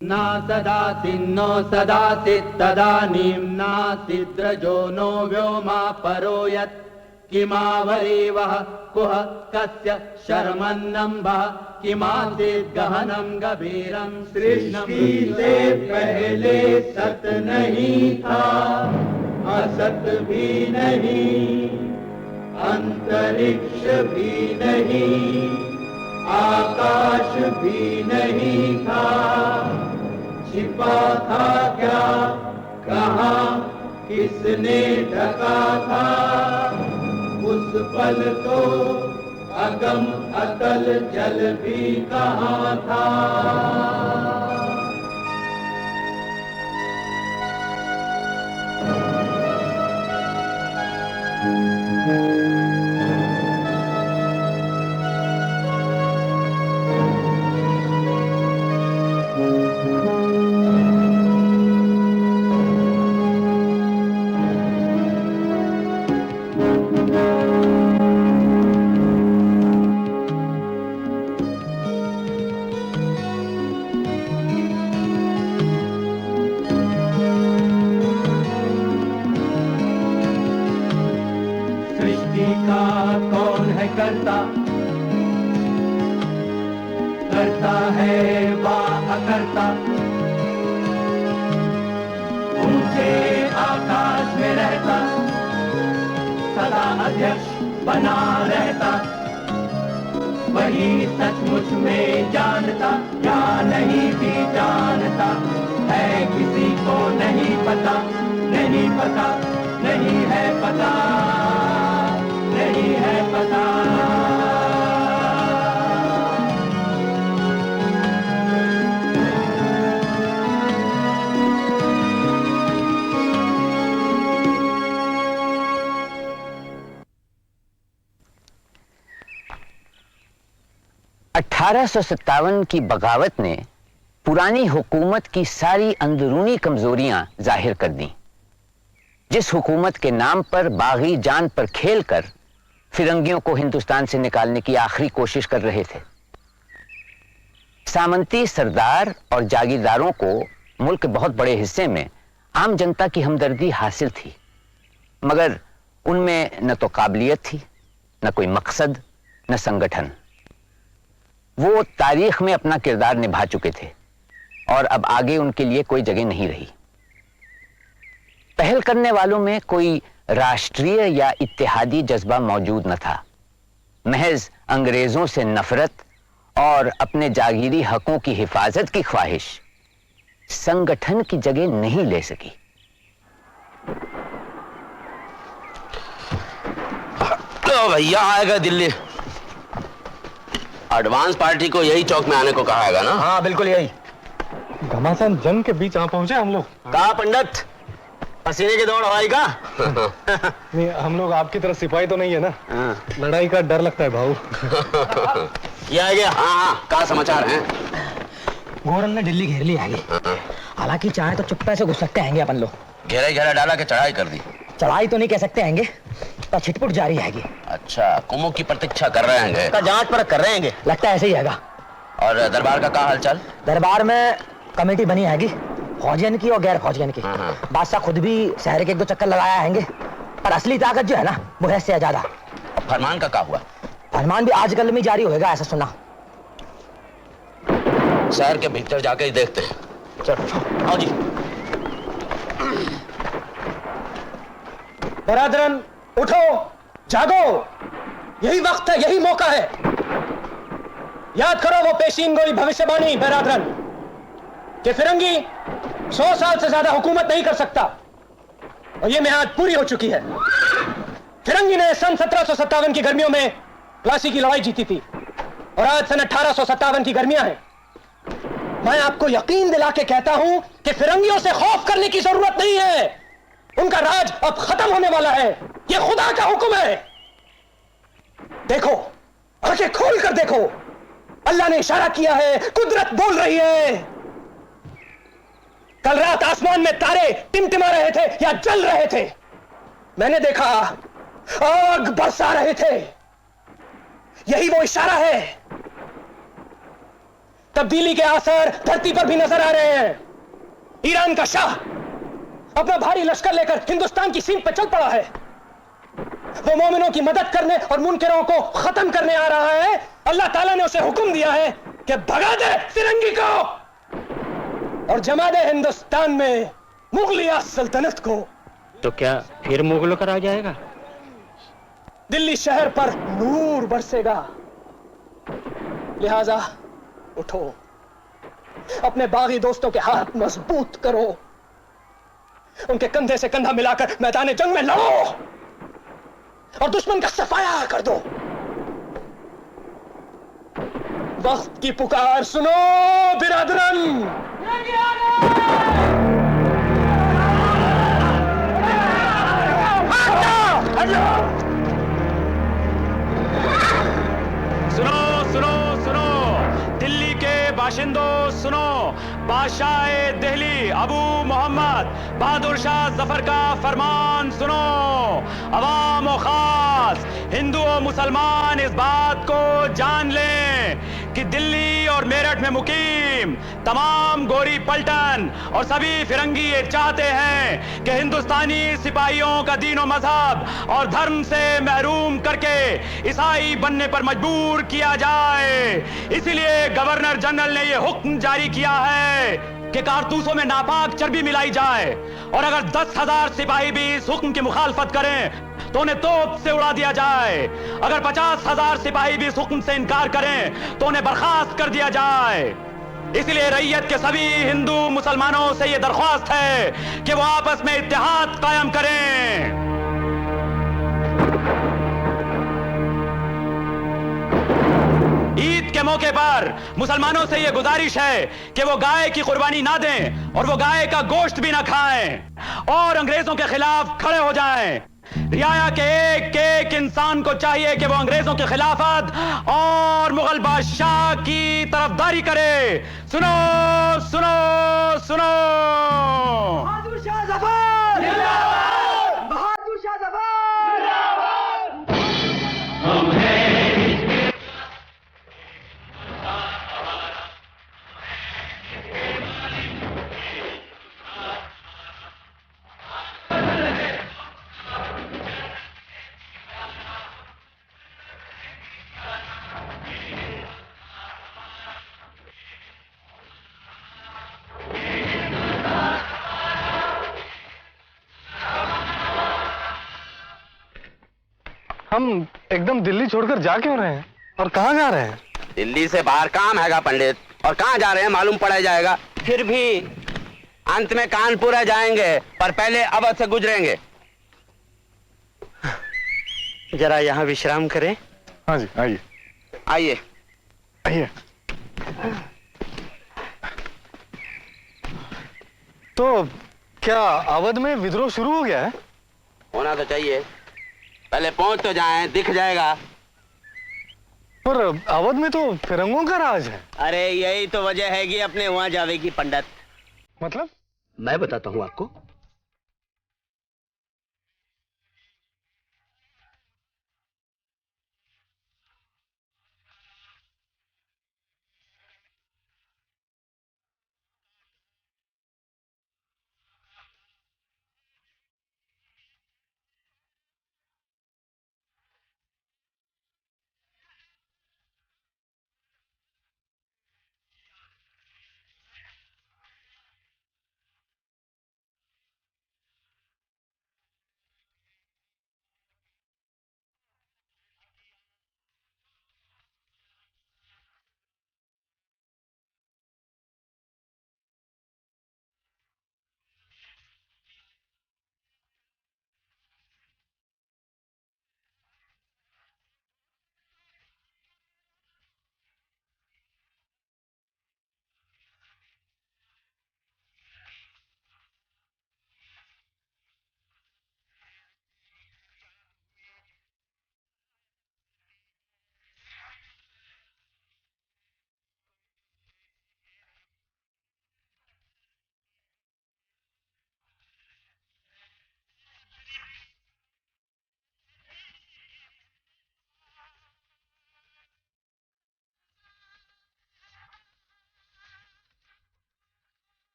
ना सदासि नो सदासि तदानीं नासिद्रजो नो व्योमा परो यत् किमावरीवः कुह कस्य शर्मन्नम्भः किमासीत् गहनं गभीरं सृष्टि से पहले सत नहीं था, असत भी नहीं, अंतरिक्ष भी नहीं, आकाश भी नहीं था, छिपा था क्या, कहाँ, किसने ढका था, उस पल तो अगम अतल जल भी कहाँ था। करता है वाह अकर्ता, ऊंचे आकाश में रहता, सदा अध्यक्ष बना रहता, वही सचमुच में जानता या नहीं भी जानता है, किसी को नहीं पता, नहीं पता, नहीं है पता, नहीं है पता। (1857) की बगावत ने पुरानी हुकूमत की सारी अंदरूनी कमजोरियां जाहिर कर दी। जिस हुकूमत के नाम पर बागी जान पर खेलकर फिरंगियों को हिंदुस्तान से निकालने की आखिरी कोशिश कर रहे थे। सामंती सरदार और जागीरदारों को मुल्क के बहुत बड़े हिस्से में आम जनता की हमदर्दी हासिल थी, मगर उनमें न तो काबिलियत थी, न कोई मकसद, न संगठन। वो तारीख में अपना किरदार निभा चुके थे और अब आगे उनके लिए कोई जगह नहीं रही। पहल करने वालों में कोई राष्ट्रीय या इत्तेहादी जज्बा मौजूद न था। महज अंग्रेजों से नफरत और अपने जागीरी हकों की हिफाजत की ख्वाहिश संगठन की जगह नहीं ले सकी। तो भैया आएगा दिल्ली। एडवांस पार्टी को यही चौक में आने को कहा है ना? हाँ बिल्कुल यही। घमासान जंग के बीच आ पहुंचे हम लोग। कहा पंडित, पसीने की दौड़ हवाई का? नहीं, हम लोग आपकी तरह सिपाही तो नहीं है ना, लड़ाई का डर लगता है भाऊ। ये आ गया। हाँ हाँ, क्या समाचार हैं? गोरन ने दिल्ली घेर ली आगे। हालांकि चाहे तो चुप्पे से घुस सकते हैं अपन लोग। घेरा घेरा डाला के चढ़ाई कर दी। चढ़ाई तो नहीं कह सकते हैं, पर छिटपुट जारी है। अच्छा, कुमों की प्रतीक्षा कर रहे हैं? का जांच परख कर रहे हैं, लगता है ऐसे ही है। और दरबार का क्या हालचाल? दरबार में कमेटी बनी है, फौजियन की और गैर फौजियन की। बादशाह खुद भी शहर के 1-2 चक्कर लगाया है, पर असली ताकत जो है ना वो है से ज्यादा। फरमान का क्या हुआ? फरमान भी आजकल में जारी होगा ऐसा सुना। शहर के भीतर जाके ही देखते हैं। चलो आओ जी। बरादरन उठो, जागो, यही वक्त है, यही मौका है। याद करो वो पेशीन गोई भविष्यवाणी बरादरन कि फिरंगी 100 साल से ज्यादा हुकूमत नहीं कर सकता, और ये मियाद पूरी हो चुकी है। फिरंगी ने सन 1757 की गर्मियों में प्लासी की लड़ाई जीती थी, और आज सन 1857 की गर्मियां हैं। मैं आपको यकीन दिला के कहता हूं कि फिरंगियों से खौफ करने की जरूरत नहीं है। उनका राज अब खत्म होने वाला है, यह खुदा का हुक्म है। देखो, आंखें खोल कर देखो, अल्लाह ने इशारा किया है, कुदरत बोल रही है। कल रात आसमान में तारे टिमटिमा रहे थे या जल रहे थे। मैंने देखा आग बरसा रहे थे। यही वो इशारा है। तब्दीली के आसार धरती पर भी नजर आ रहे हैं। ईरान का शाह अपना भारी लश्कर लेकर हिंदुस्तान की सीमा पर चल पड़ा है। वो मोमिनों की मदद करने और मुनकरों को खत्म करने आ रहा है। अल्लाह ताला ने उसे हुक्म दिया है कि भगा दे फिरंगी को और जमा दे हिंदुस्तान में मुगलिया सल्तनत को। तो क्या फिर मुगलों का राज आएगा? दिल्ली शहर पर नूर बरसेगा। लिहाजा उठो, अपने बागी दोस्तों के हाथ मजबूत करो, उनके कंधे से कंधा मिलाकर मैदान जंग में लड़ो और दुश्मन का सफाया कर दो। वक्त की पुकार सुनो बिरादरन। सुनो सुनो सुनो, दिल्ली के बाशिंदों सुनो, बादशाह दिल्ली अबू मोहम्मद बहादुर शाह जफर का फरमान सुनो। अवाम और खास हिंदू और मुसलमान इस बात को जान लें कि दिल्ली और मेरठ में मुकीम तमाम गोरी पलटन और सभी फिरंगी ये चाहते हैं कि हिंदुस्तानी सिपाहियों का दीन और मजहब और धर्म से महरूम करके ईसाई बनने पर मजबूर किया जाए। इसीलिए गवर्नर जनरल ने यह हुक्म जारी किया है कि कारतूसों में नापाक चर्बी मिलाई जाए और अगर 10,000 सिपाही भी इस हुक्म की मुखालफत करें तो उन्हें तोप से उड़ा दिया जाए। अगर 50,000 सिपाही भी इस हुक्म से इनकार करें तो उन्हें बर्खास्त कर दिया जाए। इसलिए रैयत के सभी हिंदू मुसलमानों से यह दरख्वास्त है कि वो आपस में इत्तेहाद कायम करें। ईद के मौके पर मुसलमानों से यह गुजारिश है कि वो गाय की कुर्बानी ना दें और वो गाय का गोश्त भी ना खाएं और अंग्रेजों के खिलाफ खड़े हो जाएं। रियाया के एक इंसान को चाहिए कि वो अंग्रेजों के खिलाफत और मुगल बादशाह की तरफदारी करे। सुनो सुनो सुनो। बहादुर शाह जफर जिंदाबाद, बहादुर शाह जफर जिंदाबाद। हम एकदम दिल्ली छोड़कर जा क्यों रहे हैं और कहाँ जा रहे हैं? दिल्ली से बाहर काम हैगा पंडित, और कहाँ जा रहे हैं मालूम पड़ा जाएगा। फिर भी अंत में कानपुर जाएंगे, पर पहले अवध से गुजरेंगे। जरा यहाँ विश्राम करें। हाँ जी, आइए आइए आइए। तो क्या अवध में विद्रोह शुरू हो गया है? होना तो चाहिए, पहले पहुंच तो जाएं, दिख जाएगा। पर अवध में तो फिरंगों का राज है। अरे यही तो वजह है कि अपने वहां जावे की पंडित। मतलब? मैं बताता हूँ आपको।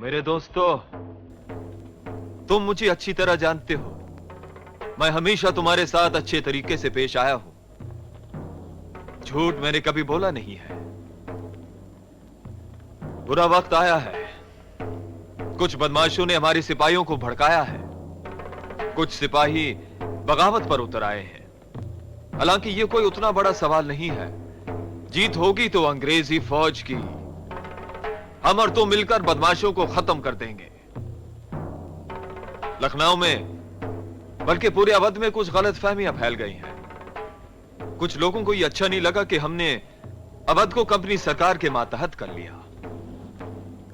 मेरे दोस्तों, तुम मुझे अच्छी तरह जानते हो। मैं हमेशा तुम्हारे साथ अच्छे तरीके से पेश आया हूं। झूठ मैंने कभी बोला नहीं है। बुरा वक्त आया है। कुछ बदमाशों ने हमारे सिपाहियों को भड़काया है। कुछ सिपाही बगावत पर उतर आए हैं। हालांकि यह कोई उतना बड़ा सवाल नहीं है। जीत होगी तो अंग्रेजी फौज की। हम और तुम मिलकर बदमाशों को खत्म कर देंगे। लखनऊ में बल्कि पूरे अवध में कुछ गलतफहमियां फैल गई हैं। कुछ लोगों को यह अच्छा नहीं लगा कि हमने अवध को कंपनी सरकार के मातहत कर लिया।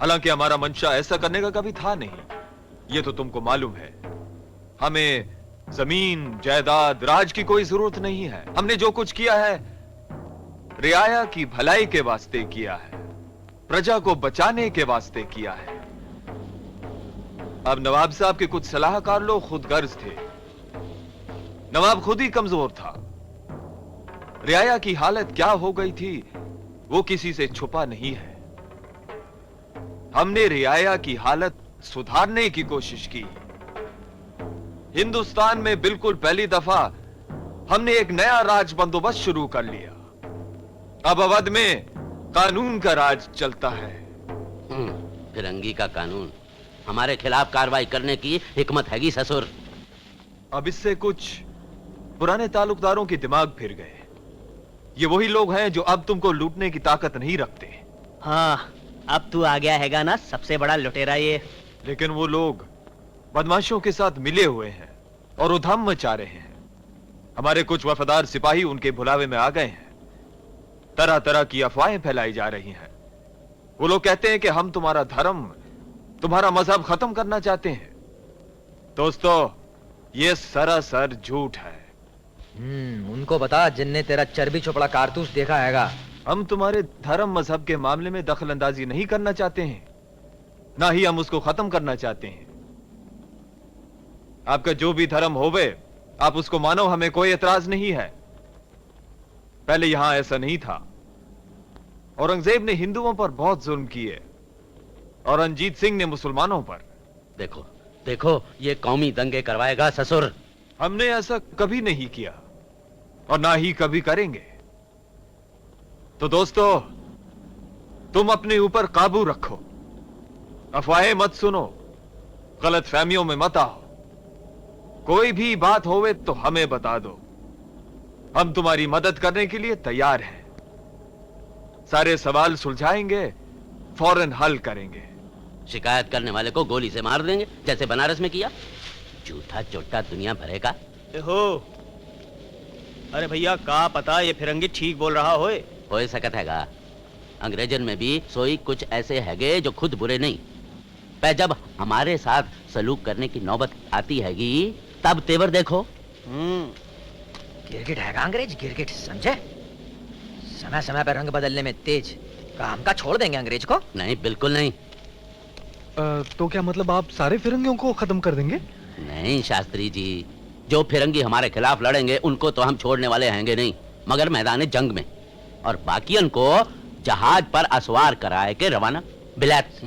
हालांकि हमारा मंशा ऐसा करने का कभी था नहीं। यह तो तुमको मालूम है। हमें जमीन जायदाद राज की कोई जरूरत नहीं है। हमने जो कुछ किया है रियाया की भलाई के वास्ते किया है, प्रजा को बचाने के वास्ते किया है। अब नवाब साहब के कुछ सलाहकार लोग खुद गर्ज थे। नवाब खुद ही कमजोर था। रियाया की हालत क्या हो गई थी वो किसी से छुपा नहीं है। हमने रियाया की हालत सुधारने की कोशिश की। हिंदुस्तान में बिल्कुल पहली दफा हमने एक नया राज बंदोबस्त शुरू कर लिया। अब अवध में कानून का राज चलता है। फिरंगी का कानून हमारे खिलाफ कार्रवाई करने की हिकमत हैगी ससुर। अब इससे कुछ पुराने ताल्लुकदारों के दिमाग फिर गए। ये वही लोग हैं जो अब तुमको लूटने की ताकत नहीं रखते। हाँ, अब तू आ गया हैगा ना सबसे बड़ा लुटेरा ये। लेकिन वो लोग बदमाशों के साथ मिले हुए हैं और उधम मचा रहे हैं। हमारे कुछ वफादार सिपाही उनके बुलावे में आ गए हैं। तरह तरह की अफवाहें फैलाई जा रही हैं। वो लोग कहते हैं कि हम तुम्हारा धर्म, तुम्हारा मजहब खत्म करना चाहते हैं। दोस्तों, ये सरासर झूठ है। उनको बता जिनने तेरा चर्बी चोपड़ा कारतूस देखा हैगा। हम तुम्हारे धर्म मजहब के मामले में दखल अंदाजी नहीं करना चाहते हैं, ना ही हम उसको खत्म करना चाहते हैं। आपका जो भी धर्म होवे आप उसको मानो, हमें कोई एतराज नहीं है। पहले यहां ऐसा नहीं था। औरंगजेब ने हिंदुओं पर बहुत जुल्म किए और रंजीत सिंह ने मुसलमानों पर। देखो देखो, ये कौमी दंगे करवाएगा ससुर। हमने ऐसा कभी नहीं किया और ना ही कभी करेंगे। तो दोस्तों, तुम अपने ऊपर काबू रखो। अफवाहें मत सुनो, गलत फहमियों में मत आओ। कोई भी बात होवे तो हमें बता दो। हम तुम्हारी मदद करने के लिए तैयार हैं। सारे सवाल सुलझाएंगे, फौरन हल करेंगे। शिकायत करने वाले को गोली से मार देंगे, जैसे बनारस में किया। झूठा चोटा दुनिया भरेगा। हो अरे भैया, का पता ये फिरंगी ठीक बोल रहा होए। हो सकत हैगा। अंग्रेजन में भी सोई कुछ ऐसे हैगे जो खुद बुरे नहीं, पर जब हमारे साथ सलूक करने की नौबत आती हैगी तब तेवर देखो। गिरगिट हैगा अंग्रेज, गिरगिट, समझे? समय समय पर रंग बदलने में तेज। काम का छोड़ देंगे अंग्रेज को? नहीं, बिल्कुल नहीं। तो क्या मतलब आप सारे फिरंगियों को खत्म कर देंगे? नहीं शास्त्री जी, जो फिरंगी हमारे खिलाफ लड़ेंगे उनको तो हम छोड़ने वाले हैंगे नहीं, मगर मैदान जंग में। और बाकियन को जहाज पर असवार कराए के रवाना बिलात।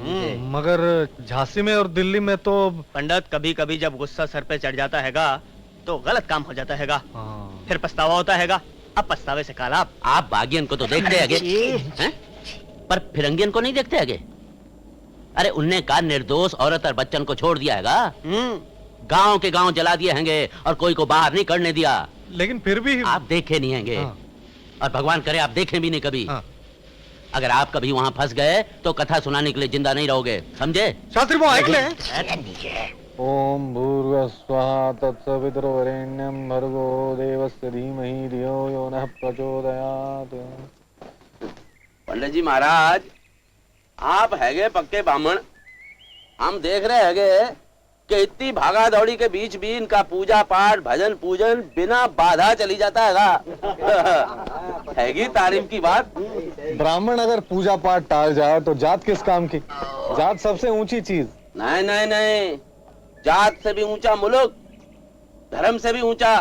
मगर झांसी में और दिल्ली में तो पंडित, कभी कभी जब गुस्सा सर पे चढ़ जाता हैगा तो गलत काम हो जाता हैगा। फिर पछतावा होता हैगा। अब पछतावे से काल आप बागियन को तो देखते हैगे हैं? पर फिरंगियन को नहीं देखते हैगे। अरे उनने का निर्दोष औरत और बच्चन को छोड़ दिया हैगा। गांव के गांव जला दिए हैंगे और कोई को बाहर नहीं करने दिया। लेकिन फिर भी आप देखे नहीं हैंगे। हाँ। और भगवान करे आप देखें भी नहीं कभी। हाँ। अगर आप कभी वहां फंस गए तो कथा सुनाने के लिए जिंदा नहीं रहोगे, समझे? शास्त्री वो ऐकले? ओम भूर्भुवस्सुवः तत्सवितुर्वरेण्यं भर्गो देवस्य धीमहि धियो यो नः प्रचोदयात्। पंडित जी महाराज, आप हैगे पक्के ब्राह्मण। हम देख रहे हैगे कि इतनी भागा दौड़ी के बीच भी इनका पूजा पाठ भजन पूजन बिना बाधा चली जाता हैगा। हैगी तारीफ की बात। ब्राह्मण अगर पूजा पाठ टाल जाए तो जात किस काम की? जात सबसे ऊंची चीज। नहीं नहीं नहीं, जात से भी ऊंचा मुल्क, धर्म से भी ऊंचा।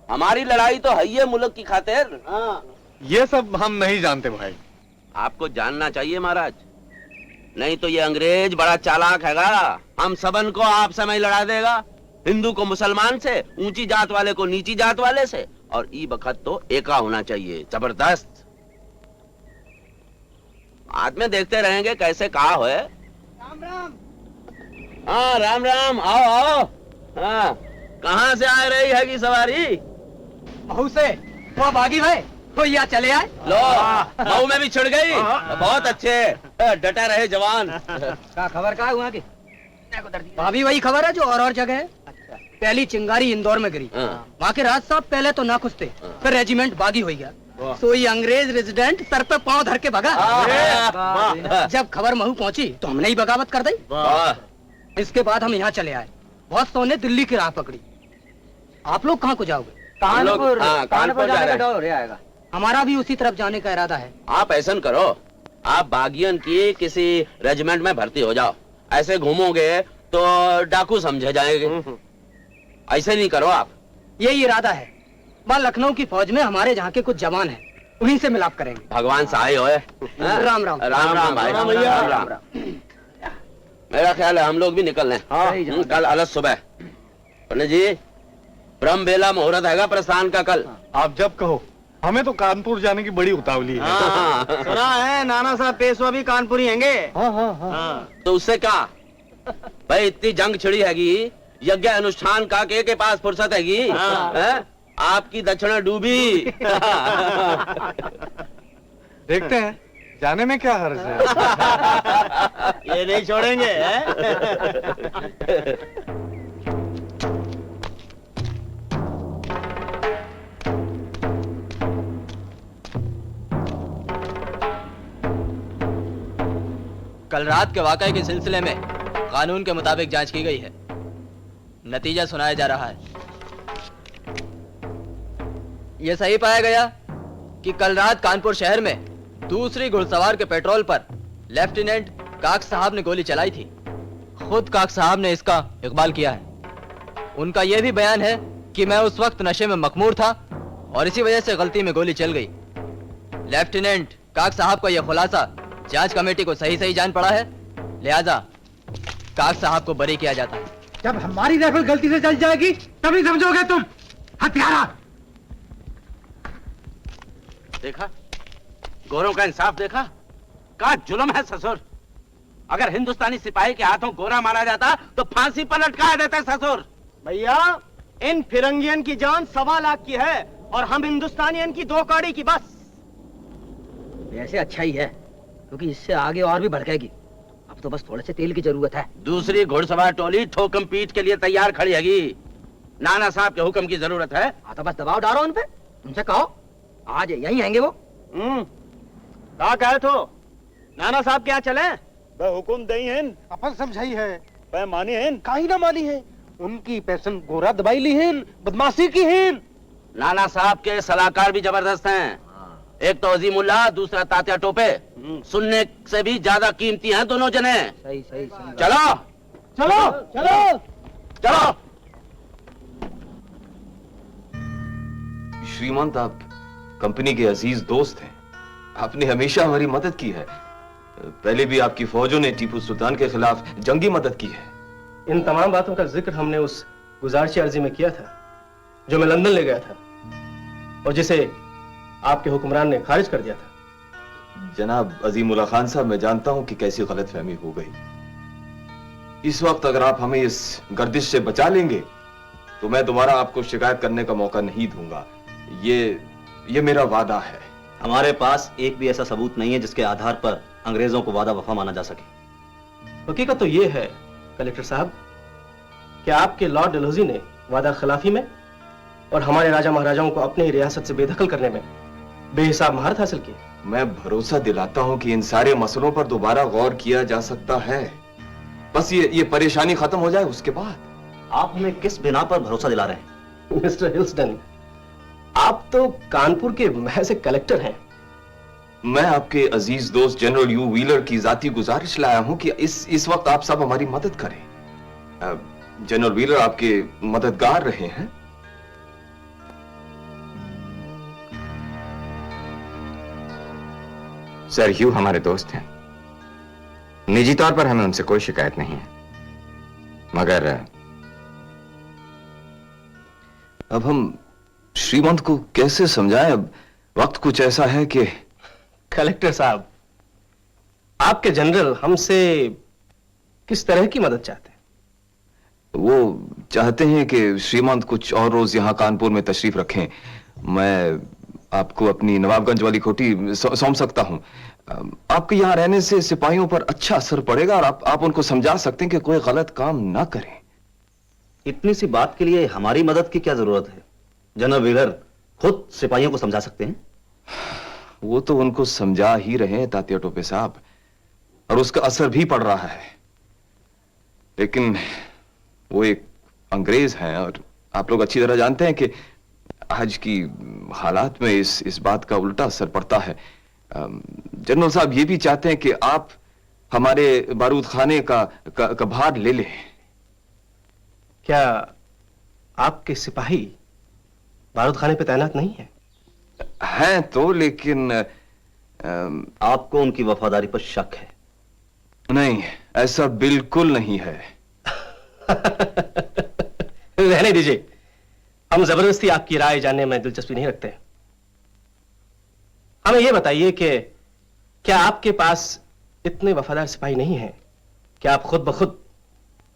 हमारी लड़ाई तो है ये मुल्क की खातिर। ये सब हम नहीं जानते भाई। आपको जानना चाहिए महाराज। नहीं तो ये अंग्रेज बड़ा चालाक हैगा, हम सबन को आपस में ही लड़ा देगा, हिंदू को मुसलमान से, ऊंची जात वाले को नीची जात वाले से, और ई बखत तो एका होना चाहिए, जबरदस्त। बाद में देखते रहेंगे कैसे कहा होए। राम राम। हाँ राम राम, आओ आओ। हाँ कहाँ से आ रही है की सवारी? महू से वो बागी भाई तो यहाँ चले आए। लो मऊ में भी छिड़ गई, बहुत अच्छे, डटा रहे जवान। क्या खबर कहा हुआ की? भाभी वही खबर है जो और जगह है। अच्छा। पहली चिंगारी इंदौर में गिरी, वहाँ के राज साहब पहले तो ना खुश थे, फिर रेजिमेंट बागी हो गया, तो ये अंग्रेज रेजिडेंट सर पे पांव धर के भगा। जब खबर महू पहुंची तो हमने ही बगावत कर दी। इसके बाद हम यहाँ चले आए, बहुत सौ ने दिल्ली की राह पकड़ी। आप लोग कहाँ को जाओगे? कानपुर जाने का डर आएगा। हमारा भी उसी तरफ जाने का इरादा है। आप ऐसा करो, आप बागियन की किसी रेजिमेंट में भर्ती हो जाओ, ऐसे घूमोगे तो डाकू समझे जाएंगे। ऐसे नहीं करो आप। यही इरादा है, वहाँ लखनऊ की फौज में हमारे जहाँ के कुछ जवान हैं, उन्हीं से मिलाप करेंगे। भगवान सहाय होए। राम राम। राम राम भाई, राम राम। मेरा ख्याल है हम लोग भी निकल लें। कल अलग सुबह। पंडित जी, ब्रह्म बेला मुहूर्त हैगा प्रस्थान का कल। आप जब कहो, हमें तो कानपुर जाने की बड़ी उतावली है। सुना है नाना साहब पेशवा भी कानपुरी हैंगे। तो उससे क्या भाई, इतनी जंग छिड़ी हैगी, यज्ञ अनुष्ठान का के पास फुर्सत हैगी। हैं? आपकी दक्षिणा डूबी। देखते हैं जाने में क्या हर्ज है। ये नहीं छोड़ेंगे। कल रात के वाकये के सिलसिले में कानून के मुताबिक जांच की गई है, नतीजा सुनाया जा रहा है। यह सही पाया गया कि कल रात कानपुर शहर में दूसरी घुड़सवार के पेट्रोल पर लेफ्टिनेंट काक साहब ने गोली चलाई थी। खुद काक साहब ने इसका इकबाल किया है। उनका यह भी बयान है कि मैं उस वक्त नशे में मखमूर था और इसी वजह से गलती में गोली चल गई। लेफ्टिनेंट काक साहब का यह खुलासा जांच कमेटी को सही सही जान पड़ा है, लिहाजा काक साहब को बरी किया जाता है। जब हमारी राइफल गलती से चल जाएगी तभी समझोगे तुम हत्यारा। देखा गोरों का इंसाफ, देखा क्या जुल्म है ससुर। अगर हिंदुस्तानी सिपाही के हाथों गोरा मारा जाता तो फांसी पर लटकाया देते ससुर। भैया इन फिरंगियन की जान 1.25 लाख की है और हम हिंदुस्तानियन की 2 कौड़ी की बस। वैसे अच्छा ही है, क्योंकि इससे आगे और भी भड़केगी। अब तो बस थोड़े से तेल की जरूरत है। दूसरी घुड़सवार टोली ठोकम पीट के लिए तैयार खड़ी हैगी। नाना साहब के हुक्म की जरूरत है। हाँ तो बस दबाव डालो उन पे, उनसे कहो आज यहीं आएंगे वो। क्या कहे तो नाना साहब क्या चले? हुकुम दई हैं, अपन समझाई है, मानी है, काहे ना मानी है। उनकी पैसन गोरा दबाई ली है, बदमाशी की है। नाना साहब के सलाहकार भी जबरदस्त हैं। एक तो अजीमुल्ला, दूसरा तात्या टोपे। सुनने से भी ज्यादा कीमती हैं दोनों जने। सही सही सही। चलो चलो चलो चलो। श्रीमंत, आप कंपनी के अजीज दोस्त हैं, आपने हमेशा हमारी मदद की है। पहले भी आपकी फौजों ने टीपू सुल्तान के खिलाफ जंगी मदद की है। इन तमाम बातों का जिक्र हमने उस गुजारिश अर्जी में किया था जो मैं लंदन ले गया था और जिसे आपके हुक्मरान ने खारिज कर दिया था। जनाब अजीमुल्ला खान साहब, मैं जानता हूं कि कैसी गलतफहमी हो गई। इस वक्त अगर आप हमें इस गर्दिश से बचा लेंगे तो मैं दोबारा आपको शिकायत करने का मौका नहीं दूंगा। ये मेरा वादा है। हमारे पास एक भी ऐसा सबूत नहीं है जिसके आधार पर अंग्रेजों को वादा वफा माना जा सके। हकीकत तो ये है कलेक्टर साहब कि आपके लॉर्ड डलहौजी ने वादा खिलाफी में और हमारे राजा महाराजाओं को अपनी रियासत से बेदखल करने में बेहिसाब महारत हासिल की। मैं भरोसा दिलाता हूं कि इन सारे मसलों पर दोबारा गौर किया जा सकता है। बस ये परेशानी खत्म हो जाए, उसके बाद। आप हमें किस बिना पर भरोसा दिला रहे हैं? मिस्टर हिल्सडन, आप तो कानपुर के महज एक कलेक्टर हैं। मैं आपके अजीज दोस्त जनरल यू व्हीलर की जाती गुजारिश लाया हूं कि इस वक्त आप सब हमारी मदद करें। जनरल व्हीलर आपके मददगार रहे हैं। सर ह्यू हमारे दोस्त हैं। निजी तौर पर हमें उनसे कोई शिकायत नहीं है, मगर अब हम श्रीमंत को कैसे समझाएं? अब वक्त कुछ ऐसा है कि कलेक्टर साहब, आपके जनरल हमसे किस तरह की मदद चाहते हैं? वो चाहते हैं कि श्रीमंत कुछ और रोज यहाँ कानपुर में तशरीफ रखें। मैं आपको अपनी नवाबगंज वाली कोठी सौंप सकता हूँ। आपके यहाँ रहने से सिपाहियों पर अच्छा असर पड़ेगा और आप उनको समझा सकते हैं कि कोई गलत काम ना करें। इतनी सी बात के लिए हमारी मदद की क्या जरूरत है? जनरल व्हीलर खुद सिपाहियों को समझा सकते हैं। वो तो उनको समझा ही रहे हैं तात्या टोपे साहब, और उसका असर भी पड़ रहा है। लेकिन वो एक अंग्रेज हैं और आप लोग अच्छी तरह जानते हैं कि आज की हालात में इस बात का उल्टा असर पड़ता है। जनरल साहब ये भी चाहते हैं कि आप हमारे बारूद खाने का भार ले लें। क्या आपके सिपाही बारूद खाने पे तैनात नहीं है? हैं तो, लेकिन आपको उनकी वफादारी पर शक है? नहीं, ऐसा बिल्कुल नहीं है। रहने दीजिए, हम जबरदस्ती आपकी राय जानने में दिलचस्पी नहीं रखते। हमें यह बताइए कि क्या आपके पास इतने वफादार सिपाही नहीं हैं कि आप खुद ब खुद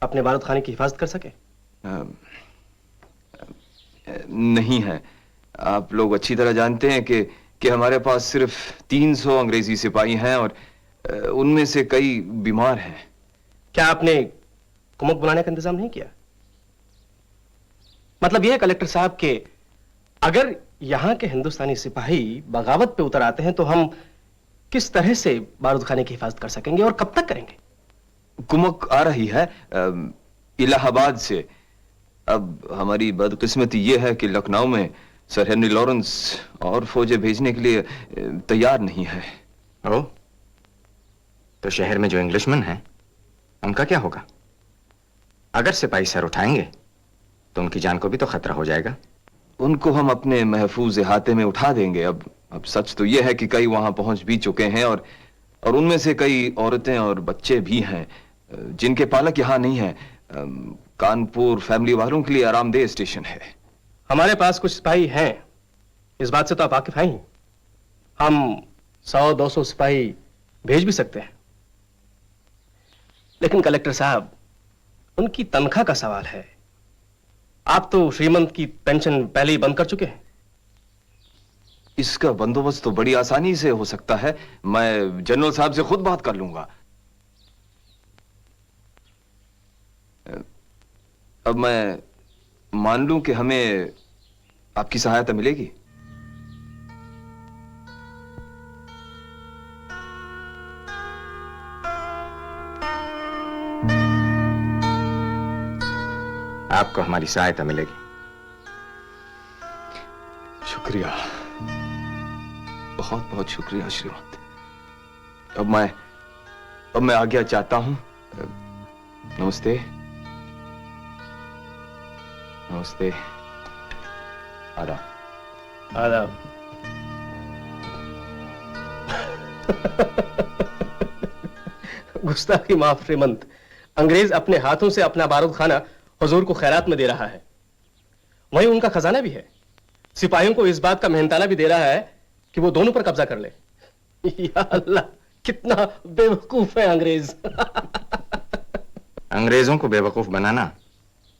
अपने बारूद खाने की हिफाजत कर सके? नहीं है। आप लोग अच्छी तरह जानते हैं कि हमारे पास सिर्फ 300 अंग्रेजी सिपाही हैं और उनमें से कई बीमार हैं। क्या आपने कुमक बुलाने का इंतजाम नहीं किया? मतलब यह कलेक्टर साहब कि अगर यहां के हिंदुस्तानी सिपाही बगावत पे उतर आते हैं तो हम किस तरह से बारूद खाने की हिफाजत कर सकेंगे और कब तक करेंगे? कुमक आ रही है इलाहाबाद से। अब हमारी बदकिस्मती यह है कि लखनऊ में सर हेनरी लॉरेंस और फौजें भेजने के लिए तैयार नहीं है। ओ, तो शहर में जो इंग्लिशमैन हैं उनका क्या होगा? अगर सिपाही सर उठाएंगे तो उनकी जान को भी तो खतरा हो जाएगा। उनको हम अपने महफूज अहाते में उठा देंगे। अब सच तो यह है कि कई वहां पहुंच भी चुके हैं और उनमें से कई औरतें और बच्चे भी हैं जिनके पालक यहाँ नहीं हैं। कानपुर फैमिली वालों के लिए आरामदेह स्टेशन है। हमारे पास कुछ सिपाही हैं, इस बात से तो आप वाकिफ हैं ही। हम 100-200 सिपाही भेज भी सकते हैं, लेकिन कलेक्टर साहब, उनकी तनख्वाह का सवाल है। आप तो श्रीमंत की पेंशन पहले ही बंद कर चुके हैं। इसका बंदोबस्त तो बड़ी आसानी से हो सकता है। मैं जनरल साहब से खुद बात कर लूंगा। अब मैं मान लूं कि हमें आपकी सहायता मिलेगी। आपको हमारी सहायता मिलेगी। शुक्रिया, बहुत बहुत शुक्रिया श्रीमंत। अब मैं आज्ञा चाहता हूं। नमस्ते। नमस्ते। आदाब। आदाब। गुस्ताखी माफ श्रीमंत। अंग्रेज अपने हाथों से अपना बारूद खाना हुजूर को खैरात में दे रहा है, वहीं उनका खजाना भी है। सिपाहियों को इस बात का मेहनताना भी दे रहा है कि वो दोनों पर कब्जा कर ले। या अल्लाह, कितना बेवकूफ है अंग्रेज। अंग्रेजों को बेवकूफ बनाना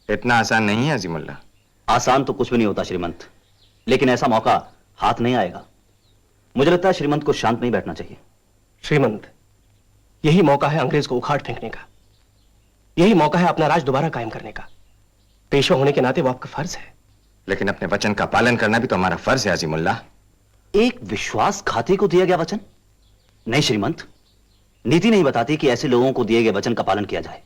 इतना आसान नहीं है अजीमुल्लाह। आसान तो कुछ भी नहीं होता श्रीमंत, लेकिन ऐसा मौका हाथ नहीं आएगा। मुझे लगता है श्रीमंत को शांत नहीं बैठना चाहिए। श्रीमंत, यही मौका है अंग्रेज को उखाड़ फेंकने का। यही मौका है अपना राज दोबारा कायम करने का। पेशवा होने के नाते वो आपका फर्ज है। लेकिन अपने वचन का पालन करना भी तो हमारा फर्ज है अजीमुल्लाह। एक विश्वासघाती को दिया गया वचन? नहीं श्रीमंत, नीति नहीं बताती कि ऐसे लोगों को दिए गए वचन का पालन किया जाए।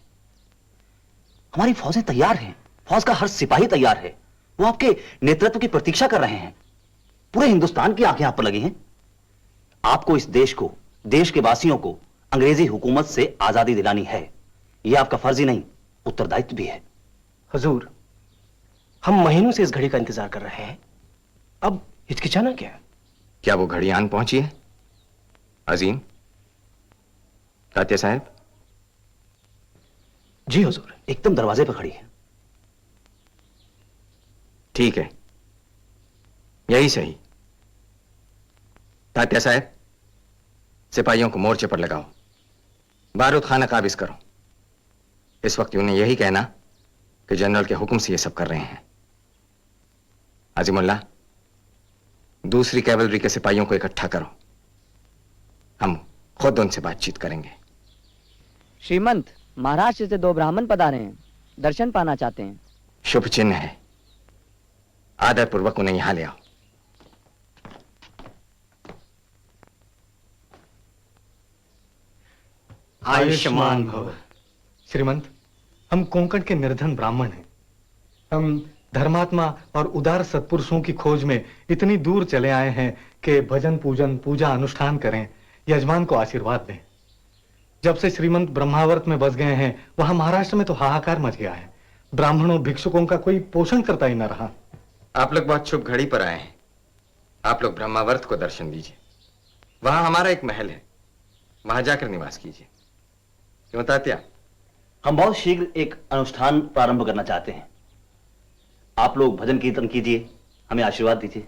हमारी फौजें तैयार हैं, फौज का हर सिपाही तैयार है। वो आपके नेतृत्व की प्रतीक्षा कर रहे हैं। पूरे हिंदुस्तान की आंखें आप पर लगी हैं। आपको इस देश को, देश के वासियों को अंग्रेजी हुकूमत से आजादी दिलानी है। यह आपका फर्ज ही नहीं, उत्तरदायित्व भी है। हुजूर, हम महीनों से इस घड़ी का इंतजार कर रहे हैं, अब हिचकिचाना क्या? क्या वो घड़ी आन पहुंची है? अजीम, तात्या साहब, जी हुजूर। एकदम दरवाजे पर खड़ी है। ठीक है, यही सही। तात्या साहब, सिपाहियों को मोर्चे पर लगाओ, बारूद खाना काबिज करो। इस वक्त उन्हें यही कहना कि जनरल के हुक्म से ये सब कर रहे हैं। आजिमुल्लाह, दूसरी कैवलरी के सिपाहियों को इकट्ठा करो, हम खुद उनसे बातचीत करेंगे। श्रीमंत, महाराष्ट्र से 2 ब्राह्मण पधारे हैं, दर्शन पाना चाहते हैं। शुभ चिन्ह है, आदर पूर्वक उन्हें यहां ले आओ। आयुष्मान भव। श्रीमंत, हम कोंकण के निर्धन ब्राह्मण हैं। हम धर्मात्मा और उदार सत्पुरुषों की खोज में इतनी दूर चले आए हैं कि भजन पूजन पूजा अनुष्ठान करें, यजमान को आशीर्वाद दें। जब से श्रीमंत ब्रह्मावर्त में बस गए हैं, वहां महाराष्ट्र में तो हाहाकार मच गया है। ब्राह्मणों भिक्षुकों का कोई पोषण करता ही न रहा। आप लोग बहुत शुभ घड़ी पर आए हैं। आप लोग ब्रह्मावर्त को दर्शन दीजिए। वहां हमारा एक महल है, वहां जाकर निवास कीजिए। क्यों तात्या? हम बहुत शीघ्र एक अनुष्ठान प्रारंभ करना चाहते हैं। आप लोग भजन कीर्तन कीजिए, हमें आशीर्वाद दीजिए।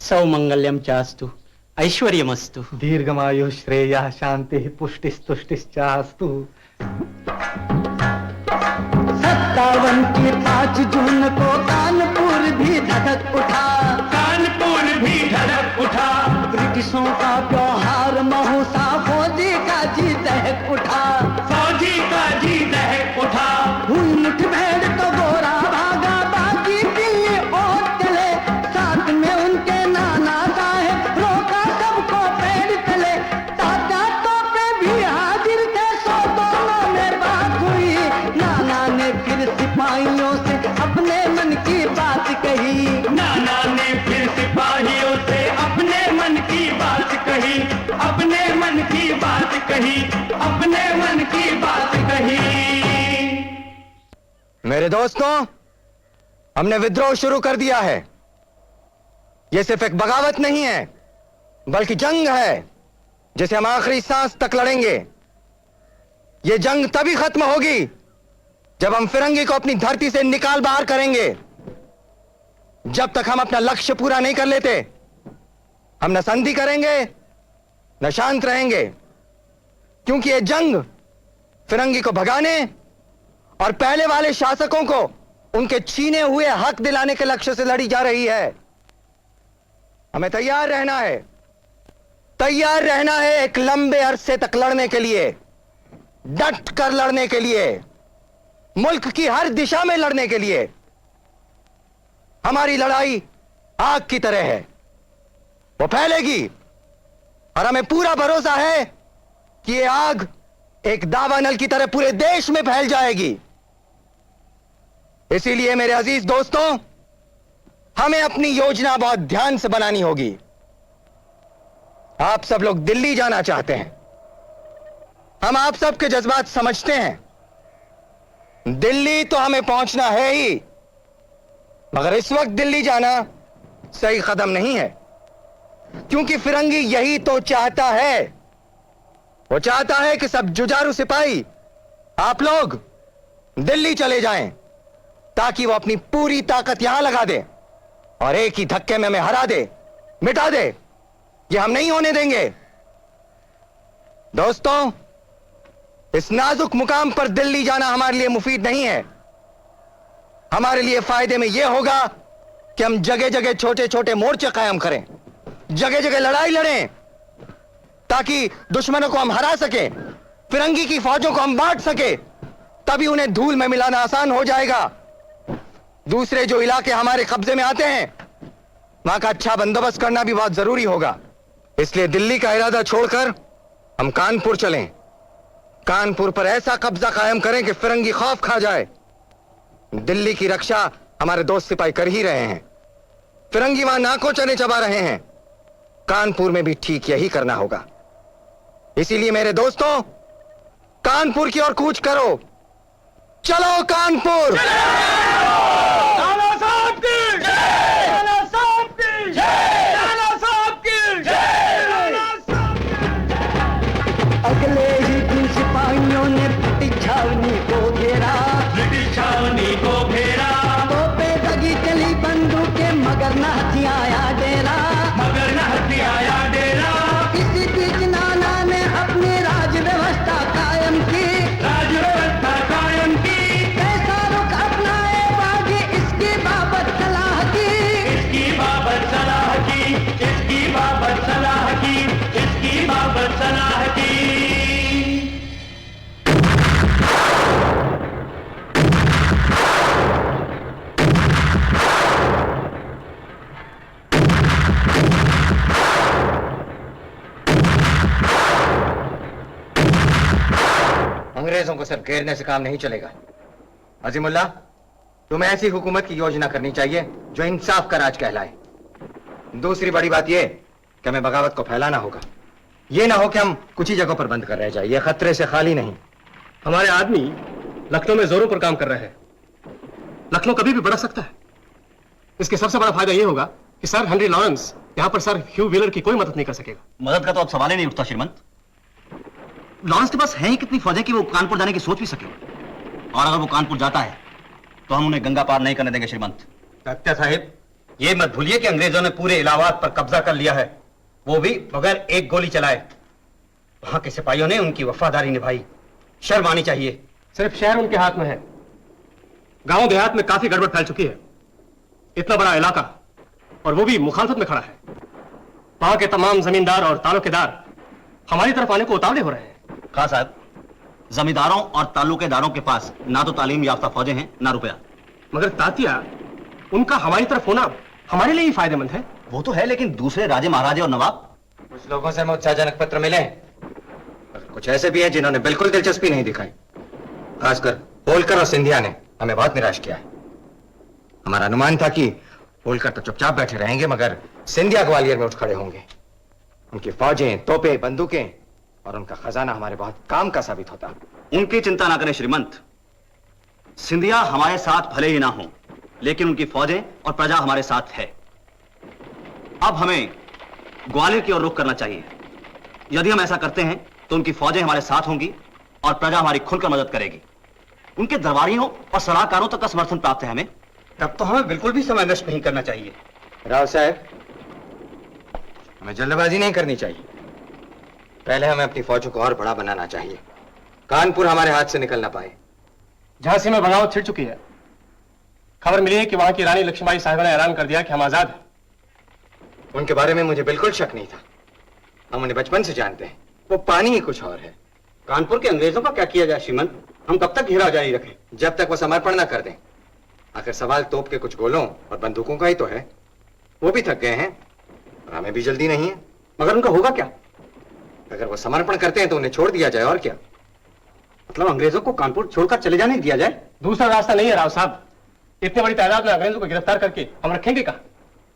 सौमंगल्यम चास्तु, ऐश्वर्यमस्तु। दीर्घमायु श्रेया शांति पुष्टिस्तुष्टिश्चास्तु। 57 की 5 जून को कानपुर भी धड़क उठा, कानपुर भी धड़क उठा। ब्रिटिशों का त्योहार महोत्सव, फौजी का जी दहक उठा, फौजी का जी दहक उठा। हुई मुठभेड़ तो गोरा भागा, बाकी दिल्ली और चले, साथ में उनके नाना साहेब, रोका सबको पेड़ तले। ताजा तोपे भी हाजिर थे, सो दोनों में बात हुई। नाना ने फिर सिपाहियों से अपने मन की बात कही, नाना ने फिर सिपाहियों से अपने मन की बात कही, अपने मन की बात कही, अपने मन की बात कही। मेरे दोस्तों, हमने विद्रोह शुरू कर दिया है। यह सिर्फ एक बगावत नहीं है, बल्कि जंग है जिसे हम आखिरी सांस तक लड़ेंगे। यह जंग तभी खत्म होगी जब हम फिरंगी को अपनी धरती से निकाल बाहर करेंगे। जब तक हम अपना लक्ष्य पूरा नहीं कर लेते, हम न संधि करेंगे न शांत रहेंगे। क्योंकि यह जंग फिरंगी को भगाने और पहले वाले शासकों को उनके छीने हुए हक दिलाने के लक्ष्य से लड़ी जा रही है। हमें तैयार रहना है, तैयार रहना है एक लंबे अरसे तक लड़ने के लिए, डट कर लड़ने के लिए, मुल्क की हर दिशा में लड़ने के लिए। हमारी लड़ाई आग की तरह है, वो फैलेगी और हमें पूरा भरोसा है कि ये आग एक दावानल की तरह पूरे देश में फैल जाएगी। इसीलिए मेरे अजीज दोस्तों, हमें अपनी योजना बहुत ध्यान से बनानी होगी। आप सब लोग दिल्ली जाना चाहते हैं, हम आप सबके जज्बात समझते हैं। दिल्ली तो हमें पहुंचना है ही, मगर इस वक्त दिल्ली जाना सही कदम नहीं है। क्योंकि फिरंगी यही तो चाहता है, वो चाहता है कि सब जुझारू सिपाही आप लोग दिल्ली चले जाएं, ताकि वो अपनी पूरी ताकत यहां लगा दे और एक ही धक्के में हमें हरा दे, मिटा दे। ये हम नहीं होने देंगे। दोस्तों, इस नाजुक मुकाम पर दिल्ली जाना हमारे लिए मुफीद नहीं है। हमारे लिए फायदे में यह होगा कि हम जगह जगह छोटे छोटे मोर्चे कायम करें, जगह जगह लड़ाई लड़ें, ताकि दुश्मनों को हम हरा सके, फिरंगी की फौजों को हम बांट सके। तभी उन्हें धूल में मिलाना आसान हो जाएगा। दूसरे जो इलाके हमारे कब्जे में आते हैं, वहां का अच्छा बंदोबस्त करना भी बहुत जरूरी होगा। इसलिए दिल्ली का इरादा छोड़कर हम कानपुर चलें। कानपुर पर ऐसा कब्जा कायम करें कि फिरंगी खौफ खा जाए। दिल्ली की रक्षा हमारे दोस्त सिपाही कर ही रहे हैं। फिरंगी वहां नाकों चने चबा रहे हैं। कानपुर में भी ठीक यही करना होगा। इसीलिए मेरे दोस्तों, कानपुर की ओर कूच करो। चलो कानपुर। अगले ही दिन सिपाहियों ने फटी छावनी को घेरा, अंग्रेजों को सिर्फ घेरने से काम नहीं चलेगा। अजीमुल्लाह, तुम्हें ऐसी हुकूमत की योजना करनी चाहिए जो इंसाफ का राज कहलाए। दूसरी बड़ी बात यह कि हमें बगावत को फैलाना होगा। ये ना हो कि हम कुछ ही जगहों पर बंद कर रह जाए। ये खतरे से खाली नहीं। हमारे आदमी लखनऊ में जोरों पर काम कर रहे हैं। लखनऊ कभी भी बढ़ सकता है। इसके सबसे बड़ा फायदा यह होगा कि सर हेनरी लॉरेंस यहां पर सर ह्यू व्हीलर की कोई मदद नहीं कर सकेगा। मदद का तो अब सवाल ही नहीं उठता श्रीमंत। लॉरेंस के पास है ही कितनी फौजें कि वो कानपुर जाने की सोच भी सके। और अगर वो कानपुर जाता है तो हम उन्हें गंगा पार नहीं करने देंगे श्रीमंत। दत्ता साहिब, ये मत भूलिए कि अंग्रेजों ने पूरे इलाहाबाद पर कब्जा कर लिया है, वो भी बगैर एक गोली चलाए। वहां के सिपाहियों ने उनकी वफादारी निभाई। शर्म आनी चाहिए। सिर्फ शहर उनके हाथ में है। गांव देहात में काफी गड़बड़ फैल चुकी है। इतना बड़ा इलाका और वो भी मुखालफत में खड़ा है। वहां के तमाम जमींदार और तालुकेदार हमारी तरफ आने को उतावले हो रहे हैं। खां साहब, जमींदारों और तालुकेदारों के पास ना तो तालीम याफ्ता फौजें हैं ना रुपया। मगर तातिया, उनका हमारी तरफ होना हमारे लिए ही फायदेमंद है। वो तो है, लेकिन दूसरे राजे महाराजे और नवाब। कुछ लोगों से हमें उत्साहजनक पत्र मिले, और कुछ ऐसे भी हैं जिन्होंने बिल्कुल दिलचस्पी नहीं दिखाई। खासकर होलकर और सिंधिया ने हमें बहुत निराश किया है। हमारा अनुमान था कि होलकर तो चुपचाप बैठे रहेंगे, मगर सिंधिया ग्वालियर में उठ खड़े होंगे। उनकी फौजें, तोपें, बंदूकें और उनका खजाना हमारे बहुत काम का साबित होता। उनकी चिंता ना करें श्रीमंत। सिंधिया हमारे साथ भले ही ना हो, लेकिन उनकी फौजें और प्रजा हमारे साथ है। अब हमें ग्वालियर की ओर रुख करना चाहिए। यदि हम ऐसा करते हैं तो उनकी फौजें हमारे साथ होंगी और प्रजा हमारी खुलकर मदद करेगी। उनके दरबारियों और सलाहकारों तक का समर्थन प्राप्त है हमें। तब तो हमें बिल्कुल भी समय नष्ट नहीं करना चाहिए। राव साहब, हमें जल्दबाजी नहीं करनी चाहिए। पहले हमें अपनी फौजों को और बड़ा बनाना चाहिए। कानपुर हमारे हाथ से निकल ना पाए। झांसी में बगावत छिड़ चुकी है। खबर मिली है कि वहां की रानी लक्ष्मीबाई साहिबा ने ऐलान कर दिया कि हम आजाद हैं। उनके बारे में मुझे बिल्कुल शक नहीं था। हम उन्हें बचपन से जानते हैं। वो पानी ही कुछ और है। कानपुर के अंग्रेजों का क्या किया जाए श्रीमंत? हम कब तक घेराव जारी रखें? जब तक वो समर्पण ना कर दें। आखिर सवाल तोप के कुछ गोलों और बंदूकों का ही तो है। वो भी थक गए हैं और हमें भी जल्दी नहीं है। मगर उनका होगा क्या? अगर वो समर्पण करते हैं तो उन्हें छोड़ दिया जाए, और क्या। मतलब अंग्रेजों को कानपुर छोड़कर चले जाने दिया जाए? दूसरा रास्ता नहीं है राव साहब। इतने बड़ी तादाद में अंग्रेजों को गिरफ्तार करके हम रखेंगे कहां?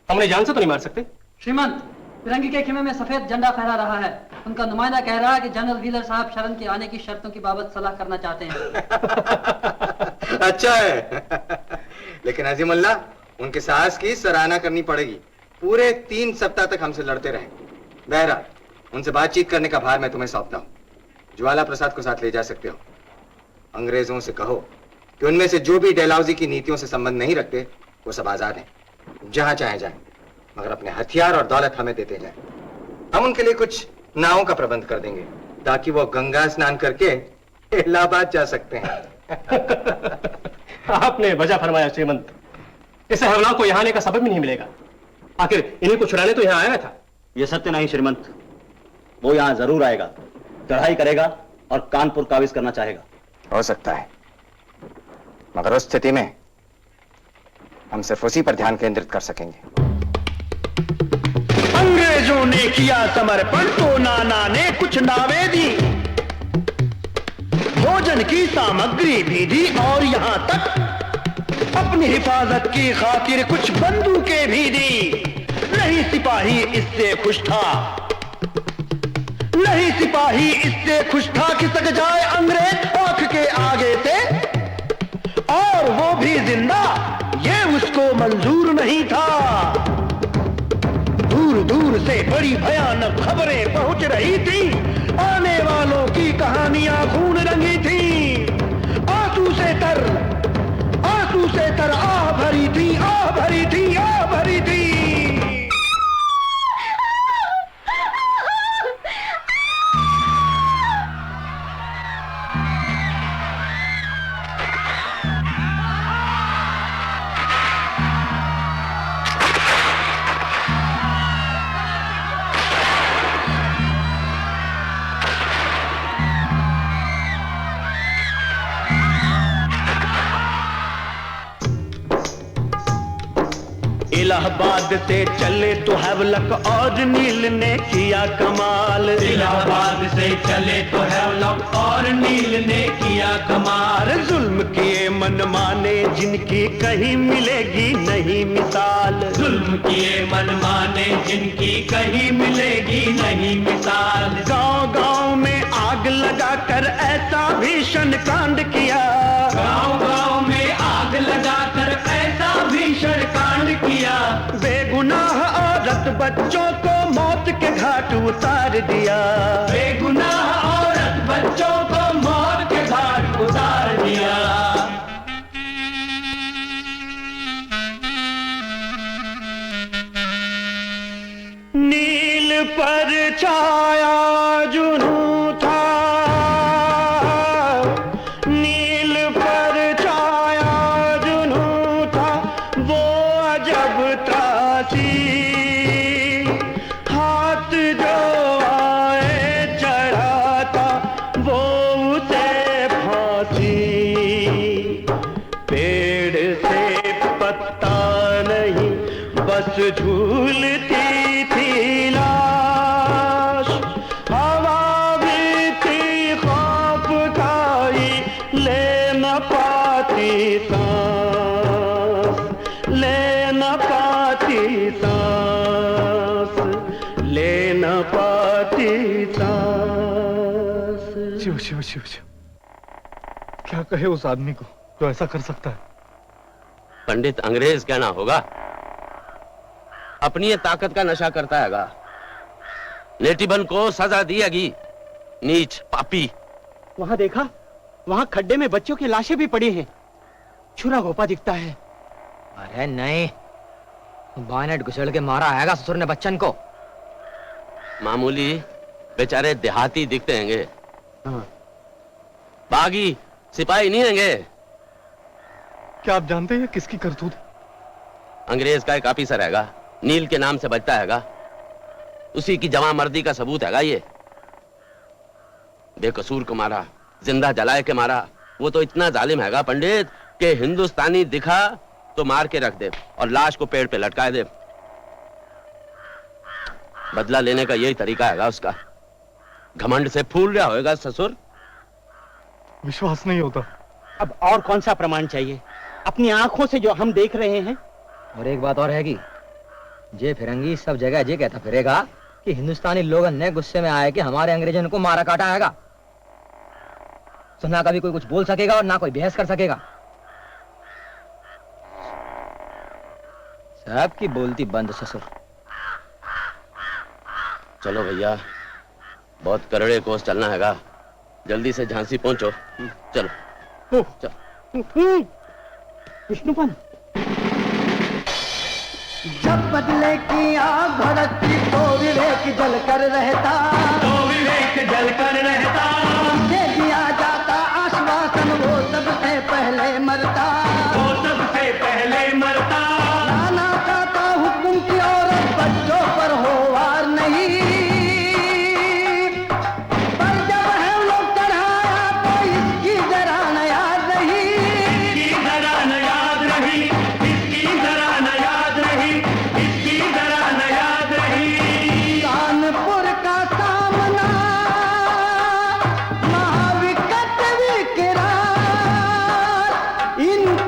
हम उन्हें जान से तो नहीं मार सकते। श्रीमंत, फिरंगी के खेमे में सफेद झंडा फहरा रहा है। उनका नुमाइंदा कह रहा है कि जनरल व्हीलर साहब शरण के आने की शर्तों की बाबत सलाह करना चाहते हैं। अच्छा है। लेकिन अजीमुल्लाह, उनके साहस की सराहना करनी पड़ेगी। पूरे 3 सप्ताह तक हमसे लड़ते रहे। बहरहाल, उनसे बातचीत करने का भार मैं तुम्हें सौंपता हूँ। ज्वाला प्रसाद को साथ ले जा सकते हो। अंग्रेजों से कहो कि उनमें से जो भी डलहौजी की नीतियों से संबंध नहीं रखते, वो सब आजाद हैं। जहां चाहे जाएं, मगर अपने हथियार और दौलत हमें देते जाएं। हम उनके लिए कुछ नावों का प्रबंध कर देंगे ताकि वो गंगा स्नान करके इलाहाबाद जा सकते हैं। आपने वजह फरमाया श्रीमंत। इस हमला को यहाँ आने का सबब भी नहीं मिलेगा। आखिर इन्हीं को छुड़ाने तो यहाँ आया था। यह सत्य नहीं श्रीमंत। वो यहाँ जरूर आएगा, चढ़ाई करेगा और कानपुर काबिज करना चाहेगा। हो सकता है, मगर उस स्थिति में हम सिर्फ उसी पर ध्यान केंद्रित कर सकेंगे। अंग्रेजों ने किया समर्पण तो नाना ने कुछ नावें दी, भोजन की सामग्री भी दी और यहां तक अपनी हिफाजत की खातिर कुछ बंदूकें भी दी। नहीं सिपाही इससे खुश था, नहीं सिपाही इससे खुश था कि सक जाए अंग्रेज आंख के आगे से, और वो भी जिंदा, ये उसको मंजूर नहीं था। दूर दूर से बड़ी भयानक खबरें पहुंच रही थी। आने वालों की कहानियां खून रंगी थी। आंसू से तर आह भरी थी, आह भरी थी, आह भरी थी। इलाहाबाद से चले तो हैवलक और नील ने किया कमाल। इलाहाबाद से चले तो हैवलक और नील ने किया कमाल। जुल्म किए मन माने जिनकी कहीं मिलेगी नहीं मिसाल। जुल्म किए मन माने जिनकी कहीं मिलेगी नहीं मिसाल। गांव गांव में आग लगाकर ऐसा भीषण कांड किया। गांव गांव में आग लगाकर ऐसा भीषण कांड किया। बेगुनाह औरत बच्चों को मौत के घाट उतार दिया। बेगुनाह औरत बच्चों को मौत के घाट उतार दिया। नील पर छाया जुनून था। नील पर छाया जुनून था। वो अजब त्रासी हाथ जो आए चढ़ाता वो उसे फांसी। पेड़ से पत्ता नहीं बस झूलती थी लाश। हवा भी थी खौफ खाई ले न पाती सांस। ले न पाती सांस। ले न पाती सांस। शिव शिव शिव शिव, क्या कहे उस आदमी को जो ऐसा कर सकता है। पंडित अंग्रेज कहना होगा। अपनी ये ताकत का नशा करता हैगा। नेटिवन को सजा दिएगी। नीच पापी। वहां देखा, वहां खड्डे में बच्चों की लाशें भी पड़ी हैं। छुरा घोपा दिखता है। अरे नहीं, बायनेट घुसेड़ के मारा आएगा ससुर ने बच्चन को। मामूली बेचारे देहाती दिखते हैंगे। बागी सिपाही नहीं हैंगे। क्या आप जानते हैं किसकी करतूत? अंग्रेज का एक ऑफिसर हैगा, नील के नाम से बचता हैगा। उसी की जवां मर्दी का सबूत हैगा ये। बेकसूर को मारा, जिंदा जलाए के मारा। वो तो इतना जालिम हैगा पंडित कि हिंदुस्तानी दिखा तो मार के रख दे और लाश को पेड़ पे लटका दे। बदला लेने का यही तरीका हैगा उसका। घमंड से फूल रहा होगा ससुर। विश्वास नहीं होता। अब और कौन सा प्रमाण चाहिए? अपनी आंखों से जो हम देख रहे हैं। और एक बात और है कि जे फिरंगी सब जगह ये कहता फिरेगा कि हिंदुस्तानी लोगों ने गुस्से में आए कि हमारे अंग्रेजों को मारा काटा आएगा, तो ना कभी कोई कुछ बोल सकेगा और ना कोई बहस कर सकेगा। सबकी बोलती बंद ससुर। चलो भैया, बहुत करड़े कोस चलना हैगा। जल्दी से झांसी पहुंचो। चलो चलो। विष्णुपन, जब बदले की आग भड़कती तो विवेक जल कर रहता। तो विवेक जल कर रहता। से दिया जाता आश्वासन वो सबसे पहले मरता। वो सबसे पहले मरता। नाना का हुक्म की औरत बच्चों पर हो वार नहीं। पर जब है लोग चढ़ाया तो इसकी जरा न याद रही। इसकी जरा न याद रही। इसकी जरा न याद रही। इसकी जरा न याद रही। कानपुर का सामना महाविकट विकराल। इनकी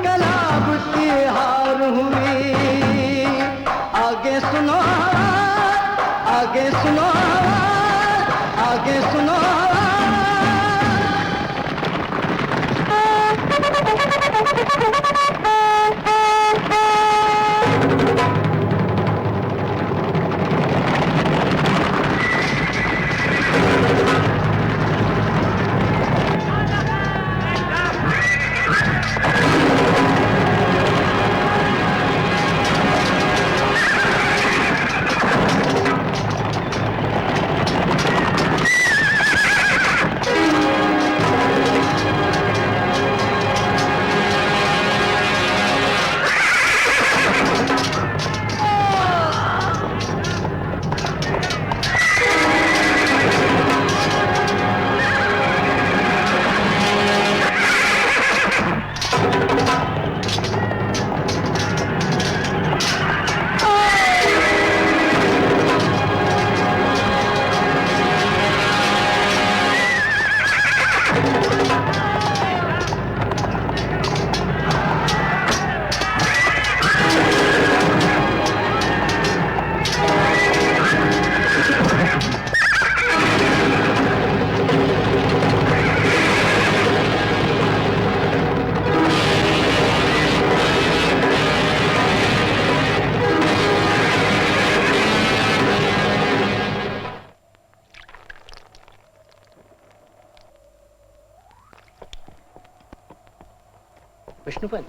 विष्णुपद।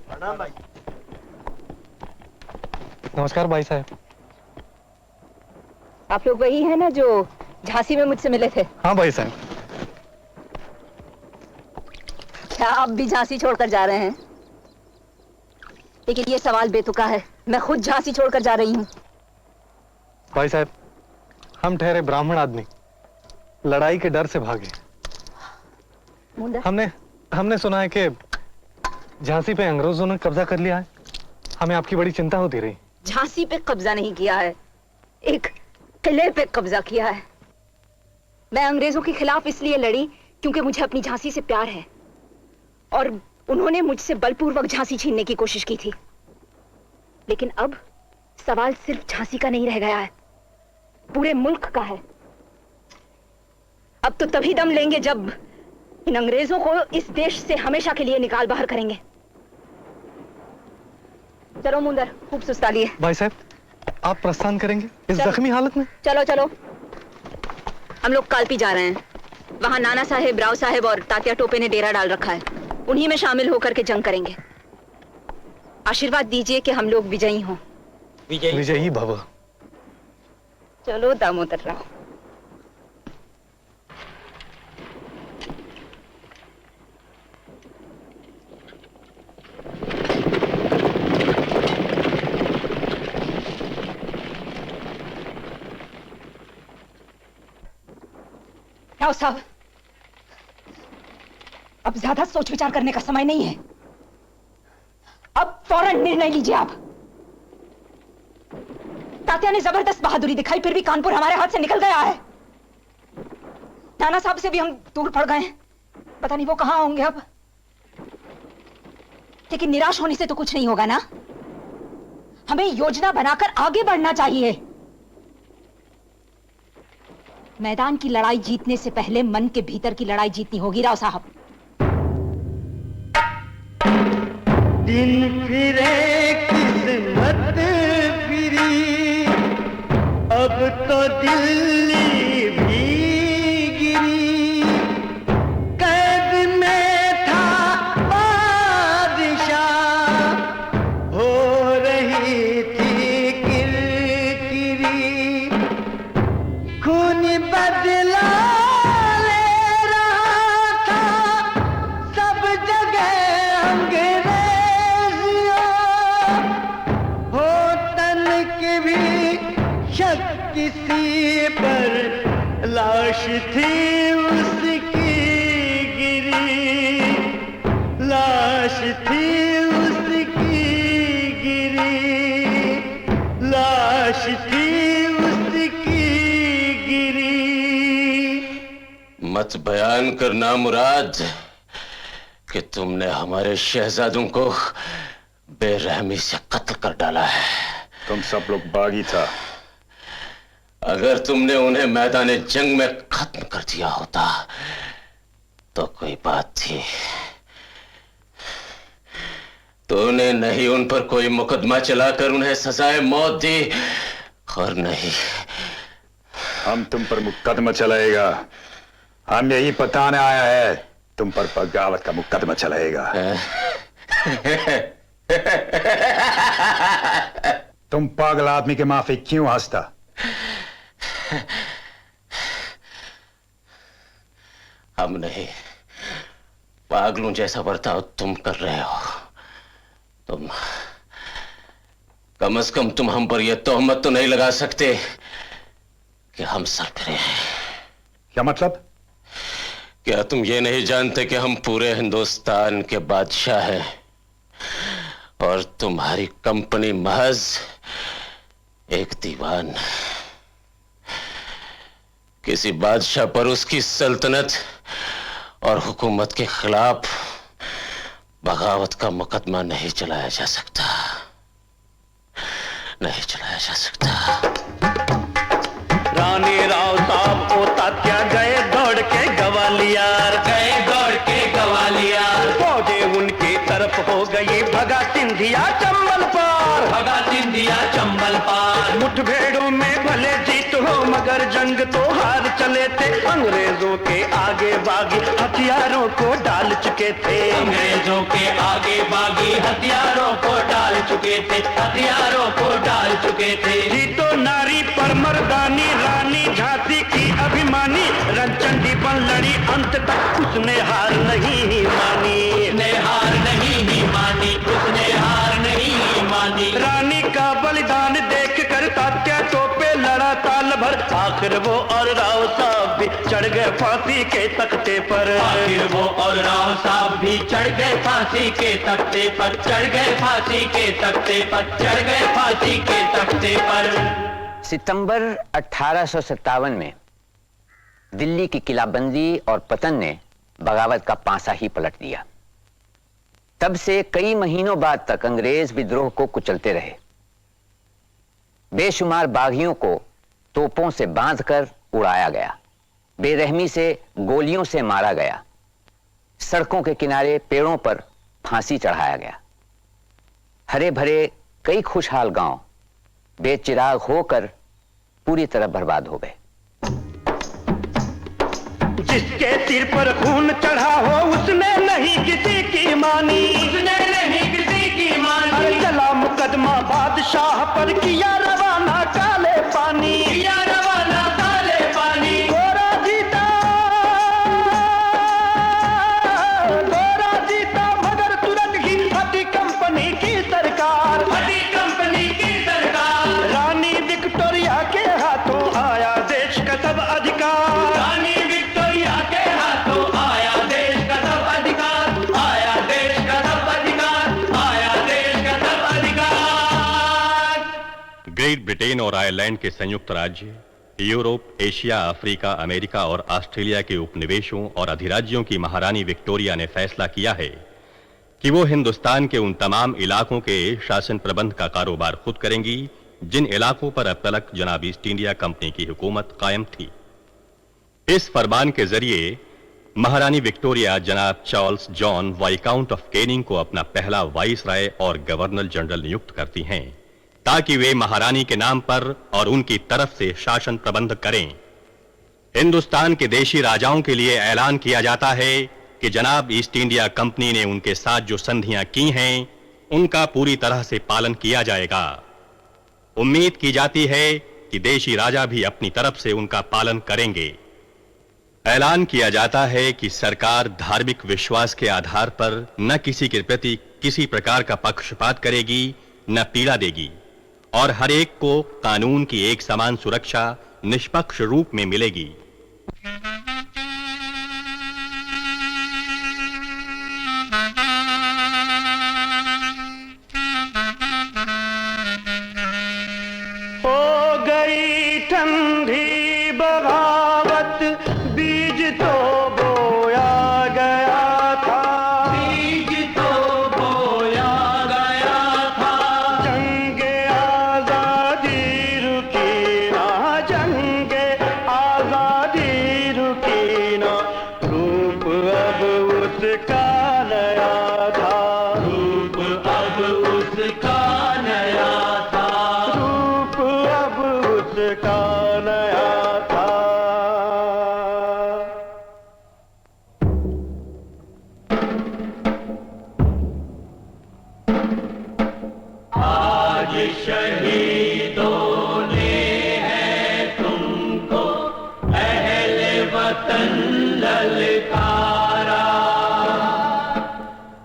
प्रणाम भाई। नमस्कार भाई साहब। आप लोग वही हैं ना जो झांसी में मुझसे मिले थे? हाँ भाई साहब। क्या आप भी झांसी छोड़कर जा रहे हैं? लेकिन ये सवाल बेतुका है, मैं खुद झांसी छोड़कर जा रही हूँ। भाई साहब, हम ठहरे ब्राह्मण आदमी लड़ाई के डर से भागे। हमने सुना है कि झांसी पे अंग्रेजों ने कब्जा कर लिया है। हमें आपकी बड़ी चिंता होती रही। झांसी पे कब्जा नहीं किया है, एक किले पे कब्जा किया है। मैं अंग्रेजों के खिलाफ इसलिए लड़ी क्योंकि मुझे अपनी झांसी से प्यार है और उन्होंने मुझसे बलपूर्वक झांसी छीनने की कोशिश की थी। लेकिन अब सवाल सिर्फ झांसी का नहीं रह गया है, पूरे मुल्क का है। अब तो तभी दम लेंगे जब इन अंग्रेजों को इस देश से हमेशा के लिए निकाल बाहर करेंगे। चलो मुंदर, खूब सुस्ता लिए। भाई साहब, आप प्रस्थान करेंगे इस जख्मी हालत में? चलो चलो, हम लोग कालपी जा रहे हैं। वहां नाना साहेब, राव साहेब और तात्या टोपे ने डेरा डाल रखा है। उन्हीं में शामिल होकर के जंग करेंगे। आशीर्वाद दीजिए कि हम लोग विजयी हों। विजयी भव। चलो दामोदर राव। राव साहब, अब ज्यादा सोच विचार करने का समय नहीं है। अब फौरन निर्णय लीजिए आप। तात्या ने जबरदस्त बहादुरी दिखाई, फिर भी कानपुर हमारे हाथ से निकल गया है। नाना साहब से भी हम दूर पड़ गए हैं, पता नहीं वो कहां होंगे अब। लेकिन निराश होने से तो कुछ नहीं होगा ना। हमें योजना बनाकर आगे बढ़ना चाहिए। मैदान की लड़ाई जीतने से पहले मन के भीतर की लड़ाई जीतनी होगी राव साहब। दिन फिरे किस्मत फिरी, अब तो दिल्ली भी गिरी। कैद में था बादशाह, हो रही थी किरकिरी। खून बदला ले रहा था सब जगह अंग्रेजियों। हो तन की भी शक किसी पर, लाश थी उसकी गिरी। लाश थी उसकी गिरी। लाश थी उसकी गिरी। मत बयान करना मुराद कि तुमने हमारे शहजादों को बेरहमी से कत्ल कर डाला है। तुम सब लोग बागी था। अगर तुमने उन्हें मैदान जंग में खत्म कर दिया होता तो कोई बात थी। तूने नहीं उन पर कोई मुकदमा चलाकर उन्हें सजाए मौत दी, और नहीं हम तुम पर मुकदमा चलाएगा। हम यही बताने आया है, तुम पर बगावत का मुकदमा चलाएगा। तुम पागल आदमी के माफी क्यों हंसता? हम नहीं, पागलों जैसा बर्ताव तुम कर रहे हो। तुम कम से कम तुम हम पर यह तोहमत तो नहीं लगा सकते कि हम सरफिरे हैं। क्या मतलब? क्या तुम ये नहीं जानते कि हम पूरे हिंदुस्तान के बादशाह हैं और तुम्हारी कंपनी महज एक दीवान। किसी बादशाह पर उसकी सल्तनत और हुकूमत के खिलाफ बगावत का मुकदमा नहीं चलाया जा सकता, नहीं चलाया जा सकता। रानी राव साहब को तात्या गए दौड़ के ग्वालियर। गए दौड़ के ग्वालियर। फौजे उनकी तरफ हो गई, भगा सिंधिया चंबल पार। भगा सिंधिया चंबल पार। मुठभेड़ों में भले जीत हो मगर मगर जंग तो हार चले थे, अंग्रेजों के आगे बागी हथियारों को डाल चुके थे। अंग्रेजों के आगे बागी हथियारों को डाल चुके थे, हथियारों को डाल चुके थे। जी तो नारी पर मर्दानी रानी झांसी की अभिमानी, रंचंडी बन लड़ी अंत तक उसने हार नहीं मानी। उसने हार नहीं मानी, उसने हार नहीं मानी। रानी का बलिदान देख कर तात्या टोपे लड़ा साल भर, आखिर वो और राव साहब भी चढ़ गए फांसी के तख्ते पर। आखिर वो और राव साहब भी चढ़ गए फांसी के तख्ते पर, चढ़ गए फांसी के तख्ते पर, चढ़ गए फांसी के तख्ते पर। सितंबर 1857 में दिल्ली की किलाबंदी और पतन ने बगावत का पांसा ही पलट दिया। तब से कई महीनों बाद तक अंग्रेज विद्रोह को कुचलते रहे। बेशुमार बागियों को तोपों से बांधकर उड़ाया गया, बेरहमी से गोलियों से मारा गया, सड़कों के किनारे पेड़ों पर फांसी चढ़ाया गया। हरे भरे कई खुशहाल गांव बेचिराग होकर पूरी तरह बर्बाद हो गए। जिसके सिर पर खून चढ़ा हो उसने नहीं किसी की मानी, उसने नहीं किसी की मानी। अरे चला मुकदमा बादशाह पर, किया रवाना काले पानी, किया रवाना काले पानी। गोरा जीता मगर तुरंत ही हटी कंपनी की सरकार, हटी कंपनी की सरकार। रानी विक्टोरिया के हाथों आया देश का सब अधिकार। रानी विक्टोरिया के हाथों आया देश का सब अधिकार, आया देश का सब अधिकार, आया देश का सब अधिकार। ग्रेट ब्रिटेन और आयरलैंड के संयुक्त राज्य, यूरोप, एशिया, अफ्रीका, अमेरिका और ऑस्ट्रेलिया के उपनिवेशों और अधिराज्यों की महारानी विक्टोरिया ने फैसला किया है कि वो हिंदुस्तान के उन तमाम इलाकों के शासन प्रबंध का कारोबार खुद करेंगी जिन इलाकों पर अब तक जनाब ईस्ट इंडिया कंपनी की हुकूमत कायम थी। इस फरमान के जरिए महारानी विक्टोरिया जनाब Charles John viscount of Canning को अपना पहला वाइसराय और गवर्नर जनरल नियुक्त करती हैं ताकि वे महारानी के नाम पर और उनकी तरफ से शासन प्रबंध करें। हिंदुस्तान के देशी राजाओं के लिए ऐलान किया जाता है कि जनाब ईस्ट इंडिया कंपनी ने उनके साथ जो संधियां की हैं उनका पूरी तरह से पालन किया जाएगा। उम्मीद की जाती है कि देशी राजा भी अपनी तरफ से उनका पालन करेंगे। ऐलान किया जाता है कि सरकार धार्मिक विश्वास के आधार पर न किसी के प्रति किसी प्रकार का पक्षपात करेगी न पीड़ा देगी और हर एक को कानून की एक समान सुरक्षा निष्पक्ष रूप में मिलेगी। हो गई ठंडी बगावत, बीज तो बोया गया था, बीज तो बोया गया था। जंगे आजादी रुकी ना, जंगे आजादी रुकी ना, रूप अब उसका नया था, रूप अब उसका नया था, रूप अब उसका नया था। आज शहीदों ने है तुमको अहले वतन ललकारा,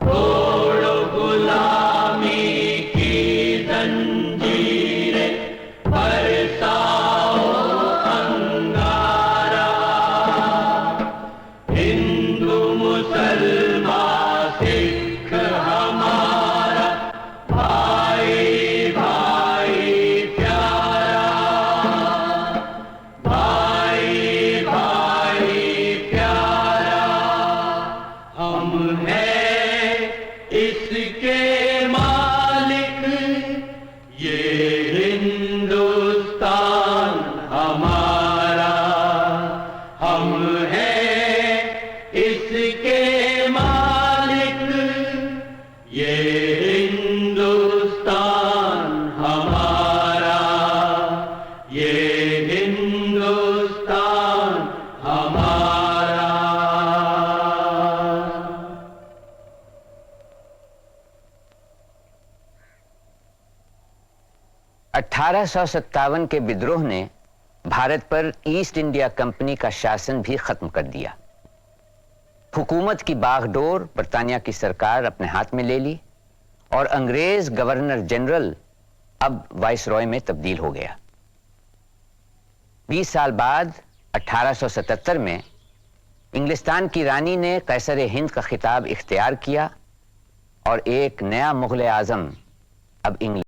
तोड़ो गुलामी की जंजीरें, बरसाओ अंगारा। हिंदू मुसलमान सिख हमारा भाई भाई प्यारा, भाई भाई प्यारा। हम हैं इसके मालिक, ये हिंदुस्तान हमारा। हम हैं इसके मालिक, ये हिंदुस्तान हमारा, ये हिंदुस्तान 1857 के विद्रोह ने भारत पर ईस्ट इंडिया कंपनी का शासन भी खत्म कर दिया। हुकूमत की बागडोर बरतानिया की सरकार अपने हाथ में ले ली और अंग्रेज गवर्नर जनरल अब वाइसरॉय में तब्दील हो गया। 20 साल बाद 1877 में इंग्लिस्तान की रानी ने कैसर हिंद का खिताब इख्तियार किया और एक नया मुगल आजम अब इंग्लैंड